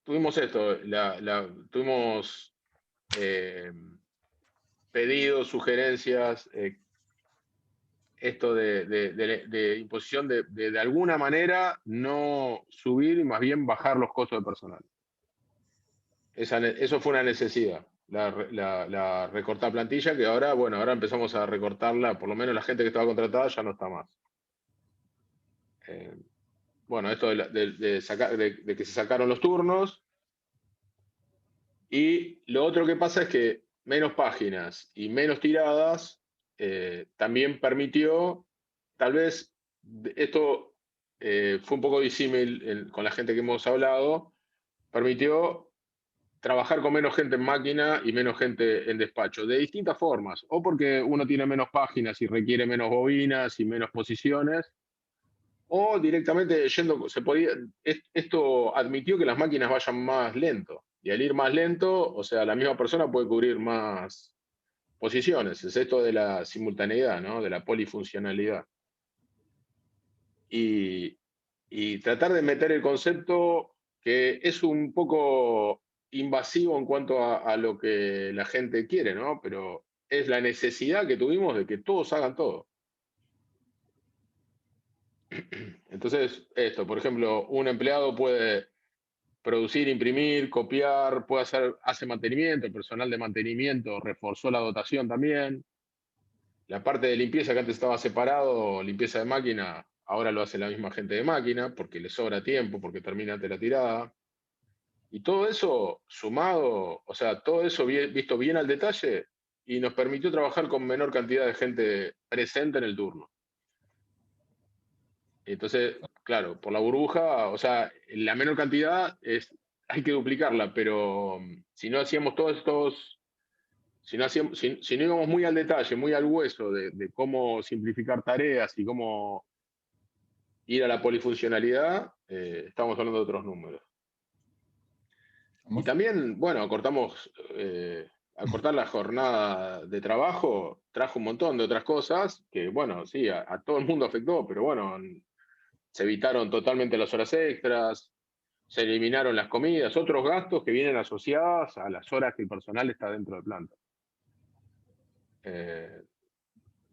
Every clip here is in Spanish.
tuvimos esto, tuvimos pedidos, sugerencias, esto de imposición de alguna manera no subir y más bien bajar los costos de personal. Eso fue una necesidad, la recortar plantilla, que ahora, bueno, ahora empezamos a recortarla, por lo menos la gente que estaba contratada ya no está más. Bueno, esto de que se sacaron los turnos, y lo otro que pasa es que menos páginas y menos tiradas también permitió, tal vez esto fue un poco disímil con la gente que hemos hablado, permitió trabajar con menos gente en máquina y menos gente en despacho, de distintas formas, o porque uno tiene menos páginas y requiere menos bobinas y menos posiciones, o directamente esto admitió que las máquinas vayan más lento, y al ir más lento, o sea, la misma persona puede cubrir más posiciones, es esto de la simultaneidad, ¿no? De la polifuncionalidad. Y, y tratar de meter el concepto que es un poco invasivo en cuanto a lo que la gente quiere, ¿no? Pero es la necesidad que tuvimos de que todos hagan todo. Entonces, esto, por ejemplo, un empleado puede producir, imprimir, copiar, hace mantenimiento, el personal de mantenimiento reforzó la dotación también. La parte de limpieza que antes estaba separado, limpieza de máquina, ahora lo hace la misma gente de máquina, porque le sobra tiempo, porque termina antes la tirada. Y todo eso sumado, o sea, todo eso visto bien al detalle, y nos permitió trabajar con menor cantidad de gente presente en el turno. Entonces, claro, por la burbuja, o sea, la menor cantidad hay que duplicarla, pero si no hacíamos todos estos, si no íbamos muy al detalle, muy al hueso de cómo simplificar tareas y cómo ir a la polifuncionalidad, estamos hablando de otros números. Y también, bueno, acortar la jornada de trabajo trajo un montón de otras cosas que, bueno, sí, a todo el mundo afectó, pero bueno, se evitaron totalmente las horas extras, se eliminaron las comidas, otros gastos que vienen asociados a las horas que el personal está dentro de planta.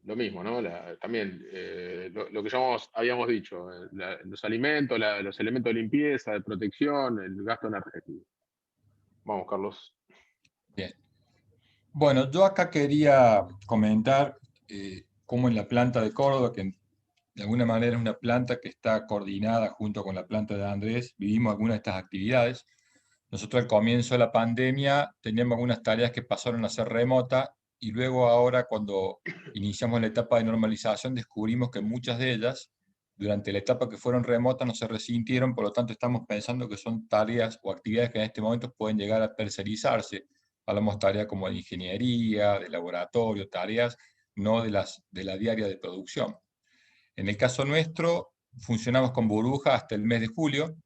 Lo mismo, ¿no? También lo que ya habíamos dicho, los alimentos, los elementos de limpieza, de protección, el gasto energético. Vamos, Carlos. Bien. Bueno, yo acá quería comentar cómo en la planta de Córdoba, que de alguna manera es una planta que está coordinada junto con la planta de Andrés, vivimos algunas de estas actividades. Nosotros al comienzo de la pandemia teníamos algunas tareas que pasaron a ser remotas y luego ahora cuando iniciamos la etapa de normalización descubrimos que muchas de ellas durante la etapa que fueron remotas no se resintieron, por lo tanto estamos pensando que son tareas o actividades que en este momento pueden llegar a tercerizarse. Hablamos de tareas como de ingeniería, de laboratorio, tareas no de la diaria de producción. En el caso nuestro, funcionamos con burbuja hasta el mes de julio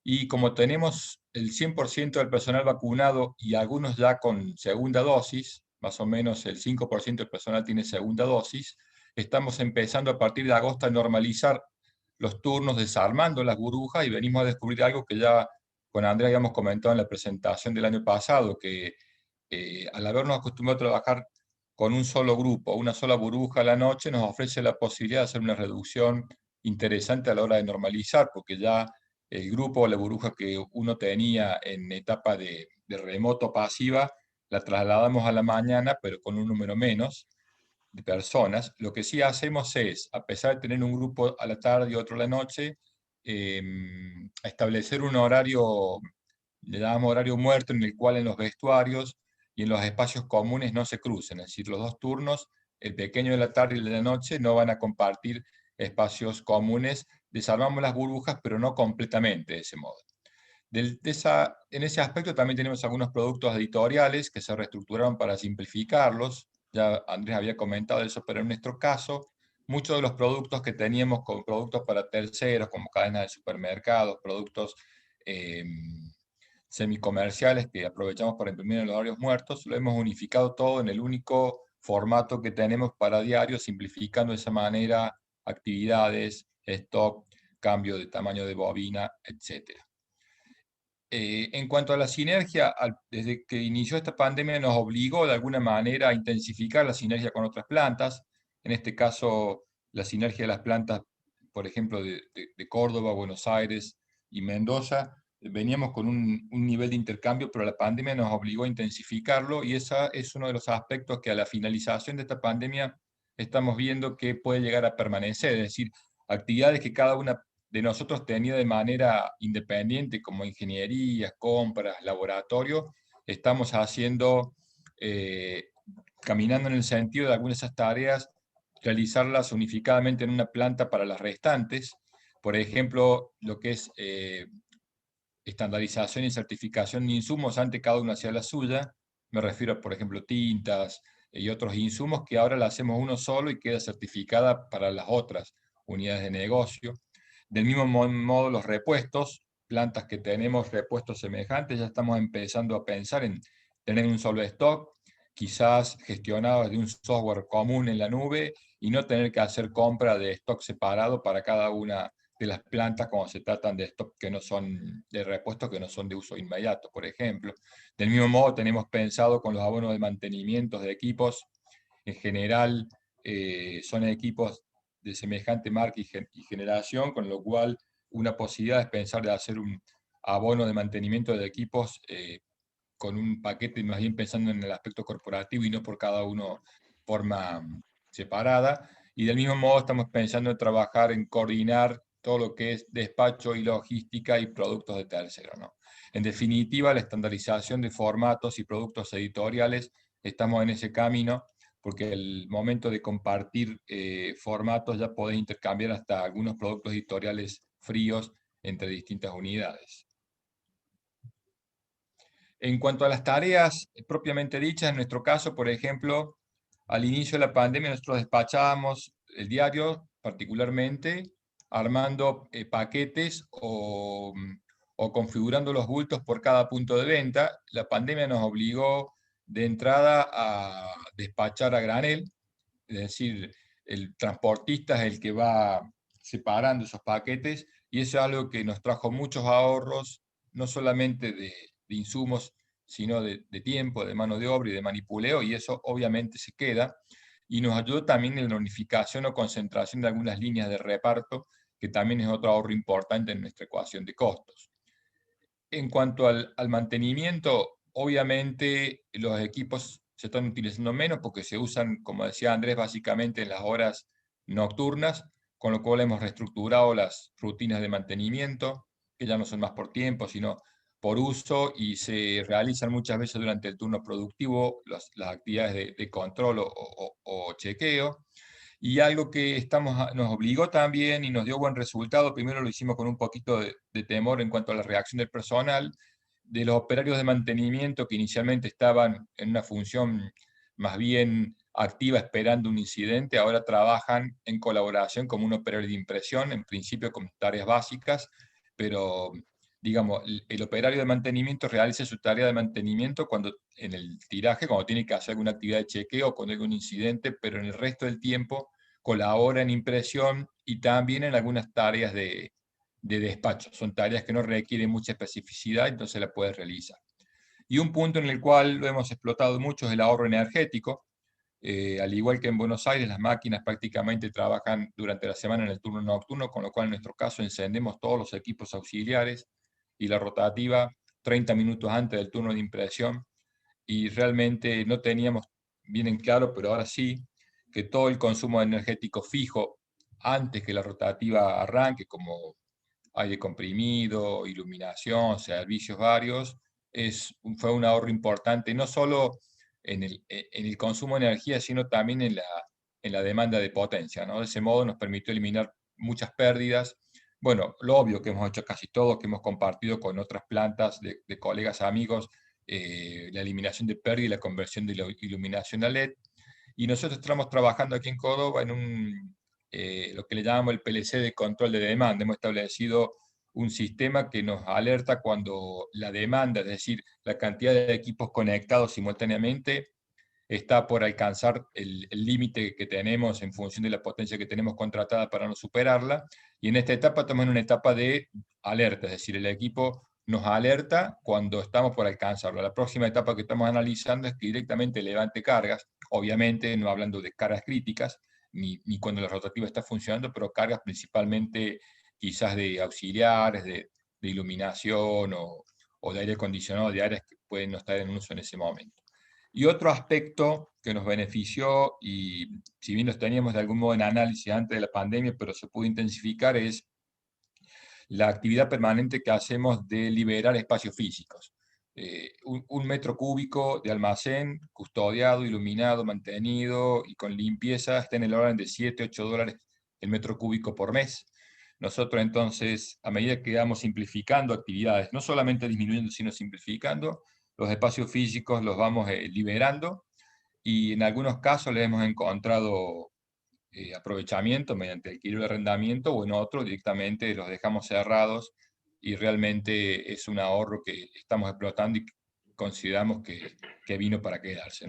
y como tenemos el 100% del personal vacunado y algunos ya con segunda dosis, más o menos el 5% del personal tiene segunda dosis, estamos empezando a partir de agosto a normalizar los turnos, desarmando las burbujas y venimos a descubrir algo que ya con Andrea habíamos comentado en la presentación del año pasado, que al habernos acostumbrado a trabajar con un solo grupo, una sola burbuja a la noche, nos ofrece la posibilidad de hacer una reducción interesante a la hora de normalizar, porque ya el grupo o la burbuja que uno tenía en etapa de remoto pasiva, la trasladamos a la mañana, pero con un número menos de personas. Lo que sí hacemos es, a pesar de tener un grupo a la tarde y otro a la noche, establecer un horario, le llamamos horario muerto, en el cual en los vestuarios y en los espacios comunes no se crucen. Es decir, los dos turnos, el pequeño de la tarde y el de la noche, no van a compartir espacios comunes. Desarmamos las burbujas, pero no completamente de ese modo. En ese aspecto también tenemos algunos productos editoriales que se reestructuraron para simplificarlos. Ya Andrés había comentado eso, pero en nuestro caso, muchos de los productos que teníamos como productos para terceros, como cadenas de supermercados, productos eh, semicomerciales que aprovechamos para imprimir en los horarios muertos, lo hemos unificado todo en el único formato que tenemos para diario, simplificando de esa manera actividades, stock, cambio de tamaño de bobina, etc. En cuanto a la sinergia, desde que inició esta pandemia nos obligó de alguna manera a intensificar la sinergia con otras plantas, en este caso la sinergia de las plantas, por ejemplo, de Córdoba, Buenos Aires y Mendoza. Veníamos con un nivel de intercambio, pero la pandemia nos obligó a intensificarlo y ese es uno de los aspectos que a la finalización de esta pandemia estamos viendo que puede llegar a permanecer, es decir, actividades que cada una de nosotros tenía de manera independiente, como ingeniería, compras, laboratorio, estamos haciendo, caminando en el sentido de algunas de esas tareas, realizarlas unificadamente en una planta para las restantes. Por ejemplo, lo que es estandarización y certificación de insumos, antes cada uno hacía la suya, me refiero, por ejemplo, tintas y otros insumos que ahora la hacemos uno solo y queda certificada para las otras unidades de negocio. Del mismo modo, los repuestos, plantas que tenemos repuestos semejantes, ya estamos empezando a pensar en tener un solo stock, quizás gestionado de un software común en la nube y no tener que hacer compra de stock separado para cada una de las plantas cuando se tratan de stock que no son de repuestos que no son de uso inmediato, por ejemplo. Del mismo modo, tenemos pensado con los abonos de mantenimiento de equipos, en general son equipos de semejante marca y generación, con lo cual una posibilidad es pensar de hacer un abono de mantenimiento de equipos con un paquete más bien pensando en el aspecto corporativo y no por cada uno forma separada. Y del mismo modo estamos pensando en trabajar en coordinar todo lo que es despacho y logística y productos de tercero, ¿no? En definitiva, la estandarización de formatos y productos editoriales, estamos en ese camino, porque el momento de compartir formatos ya podés intercambiar hasta algunos productos editoriales fríos entre distintas unidades. En cuanto a las tareas propiamente dichas, en nuestro caso, por ejemplo, al inicio de la pandemia nosotros despachábamos el diario particularmente, armando paquetes o configurando los bultos por cada punto de venta. La pandemia nos obligó de entrada a despachar a granel, es decir, el transportista es el que va separando esos paquetes y eso es algo que nos trajo muchos ahorros, no solamente de insumos, sino de tiempo, de mano de obra y de manipuleo, y eso obviamente se queda, y nos ayudó también en la unificación o concentración de algunas líneas de reparto, que también es otro ahorro importante en nuestra ecuación de costos. En cuanto al mantenimiento, obviamente los equipos se están utilizando menos porque se usan, como decía Andrés, básicamente en las horas nocturnas, con lo cual hemos reestructurado las rutinas de mantenimiento, que ya no son más por tiempo, sino por uso, y se realizan muchas veces durante el turno productivo las actividades de control o chequeo. Y algo que nos obligó también y nos dio buen resultado, primero lo hicimos con un poquito de temor en cuanto a la reacción del personal, de los operarios de mantenimiento que inicialmente estaban en una función más bien activa esperando un incidente, ahora trabajan en colaboración como un operario de impresión, en principio con tareas básicas, pero digamos, el operario de mantenimiento realiza su tarea de mantenimiento cuando en el tiraje, cuando tiene que hacer alguna actividad de chequeo o con algún incidente, pero en el resto del tiempo colabora en impresión y también en algunas tareas de despacho. Son tareas que no requieren mucha especificidad, entonces la puedes realizar. Y un punto en el cual lo hemos explotado mucho es el ahorro energético. Al igual que en Buenos Aires, las máquinas prácticamente trabajan durante la semana en el turno nocturno, con lo cual en nuestro caso encendemos todos los equipos auxiliares y la rotativa 30 minutos antes del turno de impresión, y realmente no teníamos bien en claro, pero ahora sí, que todo el consumo energético fijo antes que la rotativa arranque, como aire comprimido, iluminación, servicios varios, fue un ahorro importante, no solo en el consumo de energía, sino también en la demanda de potencia, ¿no? De ese modo nos permitió eliminar muchas pérdidas. Bueno, lo obvio que hemos hecho casi todos, que hemos compartido con otras plantas de colegas, amigos, la eliminación de pérdida y la conversión de la iluminación a LED. Y nosotros estamos trabajando aquí en Córdoba en lo que le llamamos el PLC de control de demanda. Hemos establecido un sistema que nos alerta cuando la demanda, es decir, la cantidad de equipos conectados simultáneamente, está por alcanzar el límite que tenemos en función de la potencia que tenemos contratada para no superarla. Y en esta etapa estamos en una etapa de alerta, es decir, el equipo nos alerta cuando estamos por alcanzarlo. La próxima etapa que estamos analizando es que directamente levante cargas, obviamente no hablando de cargas críticas, ni cuando la rotativa está funcionando, pero cargas principalmente quizás de auxiliares, de iluminación o de aire acondicionado, de áreas que pueden no estar en uso en ese momento. Y otro aspecto que nos benefició, y si bien los teníamos de algún modo en análisis antes de la pandemia, pero se pudo intensificar, es la actividad permanente que hacemos de liberar espacios físicos. Un metro cúbico de almacén custodiado, iluminado, mantenido y con limpieza está en el orden de 7, 8 dólares el metro cúbico por mes. Nosotros entonces, a medida que vamos simplificando actividades, no solamente disminuyendo, sino simplificando, los espacios físicos los vamos liberando y en algunos casos les hemos encontrado aprovechamiento mediante alquiler o arrendamiento, o en otro directamente los dejamos cerrados y realmente es un ahorro que estamos explotando y consideramos que vino para quedarse, ¿no?